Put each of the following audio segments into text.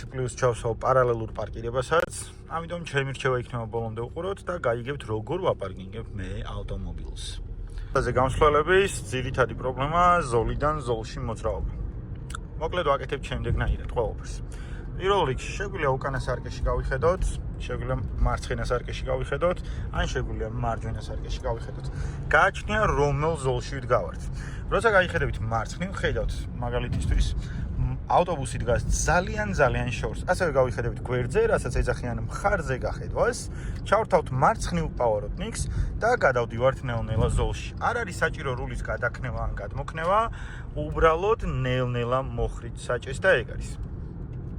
პლუს ჩავსვავ პარალელურ პარკირებასაც, ამიტომ ჩემი რჩევა იქნება ბოლომდე უყუროთ და გაიგებთ როგორ ვაპარკინგებ მე ავტომობილს. ზე გამსვლელების ძირითადი პრობლემა ზოლიდან ზოლში მოძრაობა. მოკლედ ვაკეთებ ჩემდეგნაირად ყველაფერს. პირველ რიგში შეგვიძლია უკანა სარკეში გავიხედოთ, შეგვიძლია მარცხენა სარკეში გავიხედოთ, ან შეგვიძლია მარჯვენა სარკეში გავიხედოთ. გააჩნია რომელ ზოლში ვდგავართ. როცა გაიხედებით მარცხნივ, ხედავთ მაგალითისთვის ავტობუსი დგას ძალიან შორს. ასევე გავიხედებით გვერდზე, რასაც ეძახიან მხარზე გახედვას, ჩავრთავთ მარცხნივ პავაროტნიკს და გადავდივართ ნელ-ნელა ზოლში. არ არის საჭირო rulis გადაქნება ან გადმოქნება, უბრალოდ ნელ-ნელა მოხრით საჭეს და ეგ არის.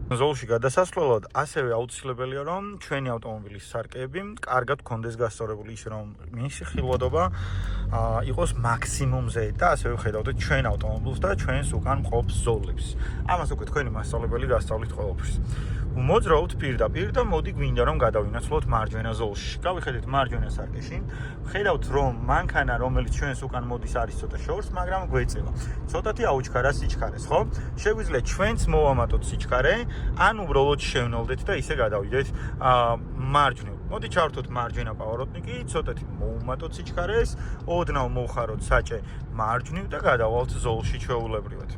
ზოლში გადასასვლელად ასევე აუცილებელია რომ ჩვენი ავტომობილის სარკეები კარგად გქონდეს გასწორებული ისე რომ მისი ხილვადობა იყოს მაქსიმუმზე და ასევე ხედავდეთ ჩვენ ავტომობილს და ჩვენს უკან მყოფ ზოლებს. ამას უკვე თქვენი მასწავლებელი გასწავლით ყველაფერს. მოძრაობთ პირდაპირ და მოდი გვინდა რომ გადავინაცვლოთ მარჯვენა ზოლში. გავიხედეთ მარჯვენა სარკეში, ხედავთ რომ მანქანა რომელიც ჩვენს უკან მოდის არის ცოტა შორს, მაგრამ გვეწევა. ცოტათი აუჩქარა სიჩქარეს, ხო? შეგვიძლია ჩვენც მოვამატოთ სიჩქარე, ან უბრალოდ შევნელდეთ და ისე გადავიდეთ მარჯვნივ. მოდი ჩავრთოთ მარჯვენა პავაროტნიკი, ცოტათი მოვუმატოთ სიჩქარეს, ოდნავ მოვხაროთ საჭე მარჯვნივ და გადავალთ ზოლში ჩვეულებრივად.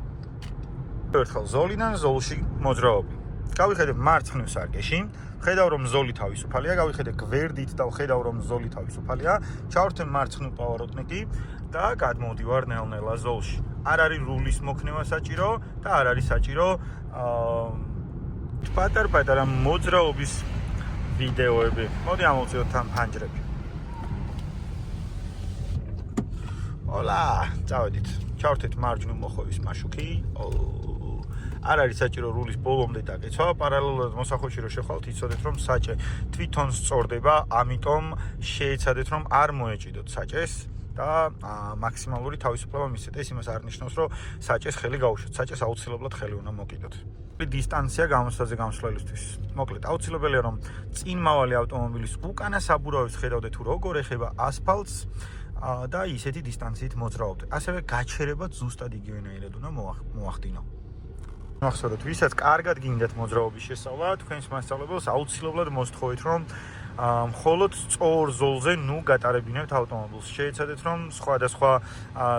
ერთხელ ზოლიდან ზოლში მოძრაობა. გავიხედებ მარცხნივ სარკეში, ხედავ რომ ზოლი თავისუფალია, გავიხედე გვერდით და ხედავ რომ ზოლი თავისუფალია, ჩავრთე მარცხნივ პავაროტნიკი და გადმოვდივარ ნელ-ნელა ზოლში. არ არის rulis მოქნება საჭირო და არ არის საჭირო პატარ-პატარა მოძრაობის ვიდეოები. მოდი ამოვწიოთ ამ ფანჯრები. ჰოლა, წავედით. ჩავრთეთ მარჯვნივ მოხოვის მაშუქი. არ არის საჭირო rulis ბოლომდე დაკეცვა, პარალელურად მოსახვეში რო შეხვალთ, იცოდეთ რომ საჭე თვითონ სწორდება, ამიტომ შეეცადეთ რომ არ მოეჭიდოთ საჭეს და მაქსიმალური თავისუფლება მისცეთ. ეს იმას არ ნიშნავს, რომ საჭეს ხელი გაუშვათ. საჭეს აუცილებლად ხელი უნდა მოკიდოთ. დისტანცია გამოსვლაზე გამსვლელისთვის. მოკლედ, აუცილებელია რომ წინმავალი ავტომობილის უკანა საბურავებს ხედავდეთ თუ როგორ ეხება ასფალტს და ისეთი დისტანციით მოძრაობდეთ. ასევე გაჩერება ზუსტად იგივენაირად უნდა მოახდინო. მახსოვდეთ, ვისაც კარგად გინდათ მოძრაობის შესწავლა, თქვენს მასწავლებელს აუცილებლად მოსთხოვეთ, რომ მხოლოდ სწორ ზოლზე გატარებინებთ ავტომობილს. შეეცადეთ, რომ სხვადასხვა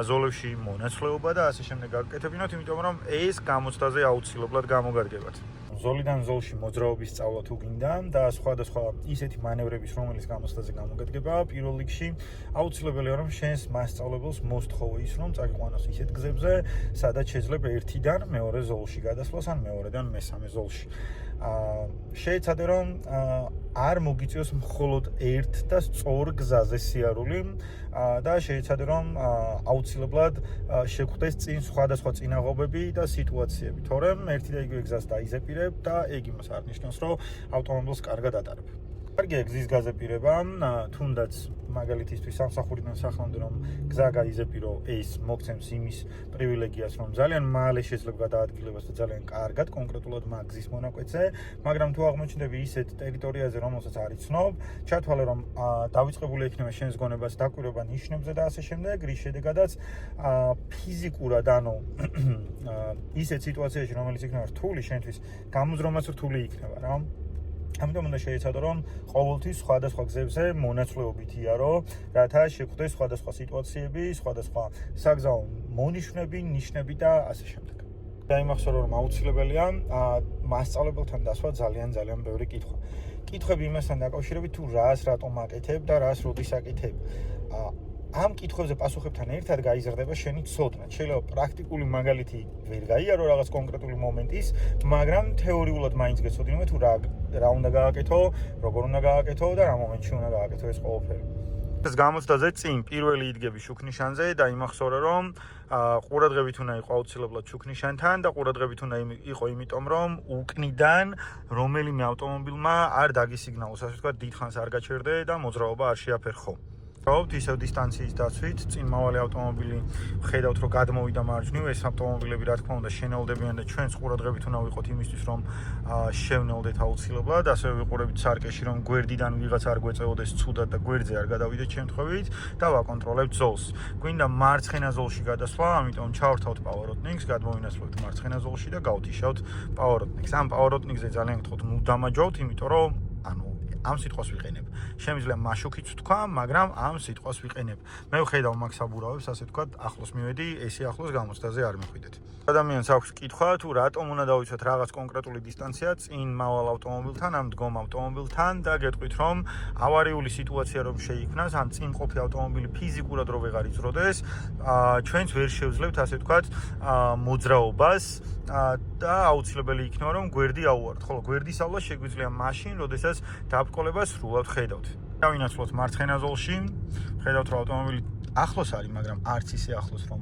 ზოლებში მონაცვლეობა და ასე შემდეგ გაკეთებინოთ, იმიტომ რომ ეს გამოცდაზე აუცილებლად გამოგარგებათ. ზოლიდან ზოლში მოძრაობის სწავლა თუ გინდა და სხვადასხვა ისეთი მანევრების, რომელიც გამოცდაზე გამოგადგება, პირველ რიგში აუცილებელია რომ შენს მასწავლებელს მოსთხოვო ის, რომ წაგიყვანოს ისეთ გზებზე, სადაც შეიძლება ერთიდან მეორე ზოლში გადასვლას ან მეორედან მესამე ზოლში. შეეცადე რომ არ მოგიწიოს მხოლოდ ერთ და სწორ გზაზე სიარული და შეეცადე რომ აუცილებლად შეგხვდეს წინ სხვადასხვა წინაღობები და სიტუაციები, თორემ ერთი და იგივე გზას დაიზეპირებ და ეგ იმას არ ნიშნავს, რომ ავტომობილს კარგად ატარებ. კარგია გზის გაზეპირება, თუნდაც მაგალითისთვის სამსახურიდან სახლამდე რომ გზა გაიზეპირო, ეს მოგცემს იმის პრივილეგიას, რომ ძალიან მალე შეიძლება გადაადგილებას და ძალიან კარგად კონკრეტულად მაგ გზის მონაკვეთზე, მაგრამ თუ აღმოჩნდები ისეთ ტერიტორიაზე, რომელსაც არ იცნობ, ჩათვალე რომ დავიწყებული იქნება შენს გონებას დაკვირვება ნიშნებზე და ასე შემდეგ, რის შედეგადაც ფიზიკურად ანუ ისეთ სიტუაციაში, რომელიც იქნება რთული შენთვის, გამოზრომაც რთული იქნება რა. ამიტომ უნდა შეეცადო რომ ყოველთვის სხვადასხვა გზებზე მონაცვლეობით იარო, რათა შეხვდეს სხვადასხვა სიტუაციები, სხვადასხვა საგზაო მონიშნები, ნიშნები და ასე შემდეგ. დაიმახსოვრე რომ აუცილებელია მასწავლებელთან დასვა ძალიან ბევრი კითხვა. კითხვები იმასთან დაკავშირებით თუ რას რატომ აკეთებ და რას როდის აკეთებ. ამ კითხვებზე პასუხებთან ერთად გაიზრდება შენი ცოდნა. შეიძლება პრაქტიკული მაგალითი ვერ გაიარო რაღაც კონკრეტული მომენტის, მაგრამ თეორიულად მაინც გეცოდინებე თუ რა უნდა გააკეთო, როგორ უნდა გააკეთო და რა მომენტში უნდა გააკეთო ეს ყველაფერი. ეს გამოცდაზე წინ პირველი იდგები შუქნიშანზე და იმახსოვრე რომ ყურადღებით უნდა იყო აუცილებლად შუქნიშანთან და ყურადღებით უნდა იყო იმიტომ რომ უკნიდან რომელიმე ავტომობილმა არ დაგისიგნალოს, ასე ვთქვათ, დიდხანს არ გაჩერდე და მოძრაობა არ შეაფერხო. ვთ ისევ დისტანციის დაცვით, წინმავალი ავტომობილი ხედავთ რომ გადმოვიდა მარჯვნივ, ეს ავტომობილები რა თქმა უნდა შენელდებიან და ჩვენს ყურადღებით უნდა ვიყოთ იმისთვის რომ შევნელდეთ აუცილებლად, ასევე ვიყურებით სარკეში რომ გვერდიდან ვიღაც არ გვეწეოდეს ცუდად და გვერდზე არ გადავიდეთ შემთხვევით და ვაკონტროლებთ ზოლს. გვინდა მარცხენა ზოლში გადასვლა, ამიტომ ჩავრთავთ პავაროტნიკს, გადმოვინაცვლებთ მარცხენა ზოლში და გავთიშავთ პავაროტნიკს. ამ პავაროტნიკზე ძალიან გთხოვთ ნუ დამაჯავთ, იმიტომ რომ ამ სიტყვას ვიყენებ. Შემიძლია მაშუქიც ვთქვა, მაგრამ ამ სიტყვას ვიყენებ. მე ვხედავ მაგ საბურავებს, ასე ვთქვათ, ახლოს მივედი, ესე ახლოს გამოცდაზე არ მიხვიდეთ. ადამიანს აქვს კითხვა, თუ რატომ უნდა დავიცვათ რაღაც კონკრეტული დისტანცია წინ მავალ ავტომობილთან, ამ მდგომ ავტომობილთან და გეტყვით, რომ ავარიული სიტუაცია რომ შეიქმნას, ან წინ მყოფი ავტომობილი ფიზიკურად რო ვეღარ იწროდეს, ჩვენც ვერ შევძლებთ, ასე ვთქვათ, მოძრაობას და აუცილებელი იქნება რომ გვერდი აუვართ. ხოლო გვერდის ავლა შეგვიძლია მაშინ, როდესაც დაბრკოლებას სრულად ხედავთ. დავინაცვლოთ მარცხენა ზოლში, ხედავთ რომ ავტომობილი ახლოს არის, მაგრამ არც ისე ახლოს რომ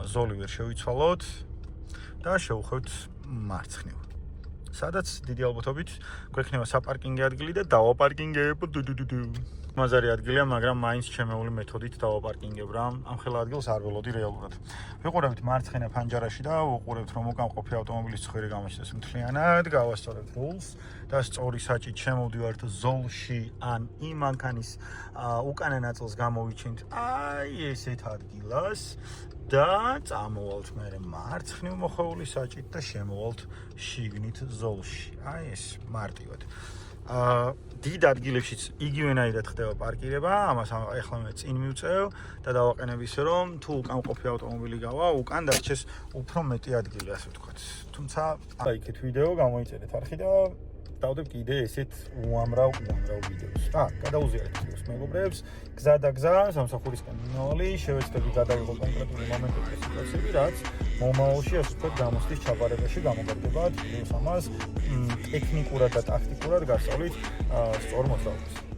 ზოლი ვერ შევიცვალოთ და შევხვევთ მარცხნივ. სადაც დიდი ალბათობით გვექნება საპარკინგო ადგილი და დავაპარკინგებ. მაზარი ადგილია, მაგრამ მაინც ჩემეული მეთოდით დავაპარკინგებ რა. ამ ხელა ადგილს არ ველოდი რეალურად. ვიყურებთ მარცხენა ფანჯარაში და ვუყურებთ რომ უკან მყოფი ავტომობილის ცხვირი გამოჩნდეს მთლიანად, გავასწორებთ რულს და სწორი საჭით შემოვდივართ ზოლში ან იმ მანქანის უკანა ნაწილს გამოვიჩინთ აი ესეთ ადგილას და წამოვალთ მერე მარცხნივ მოხვეული საჭით და შემოვალთ შიგნით ზოლში. აი ეს მარტივად. დიდ ადგილებშიც იგივენაირად ხდება პარკირება, ამას ახლა მე წინ მივწევ და დავაყენებ ისე რომ თუ უკან მყოფი ავტომობილი გავა, უკან დარჩეს უფრო მეტი ადგილი, ასე ვთქვათ. თუმცა აიქეთ ვიდეო გამოიწერეთ არხი და დავდებ კიდე ესეთ უამრავ ვიდეოს. გადაუზიარეთ videos მეგობრებს, გზა და გზა, სამსახურისკენ მინოვალი, შევეცდები გადავიღოთ კონკრეტული მომენტები და სიტუაციები, რაც მომავალში ასე ვთქვათ გამოცდის ჩაბარებაში გამოგარდებათ, videos ამას ტექნიკურად და ტაქტიკურად გასწავლით სწორ მოძრაობას.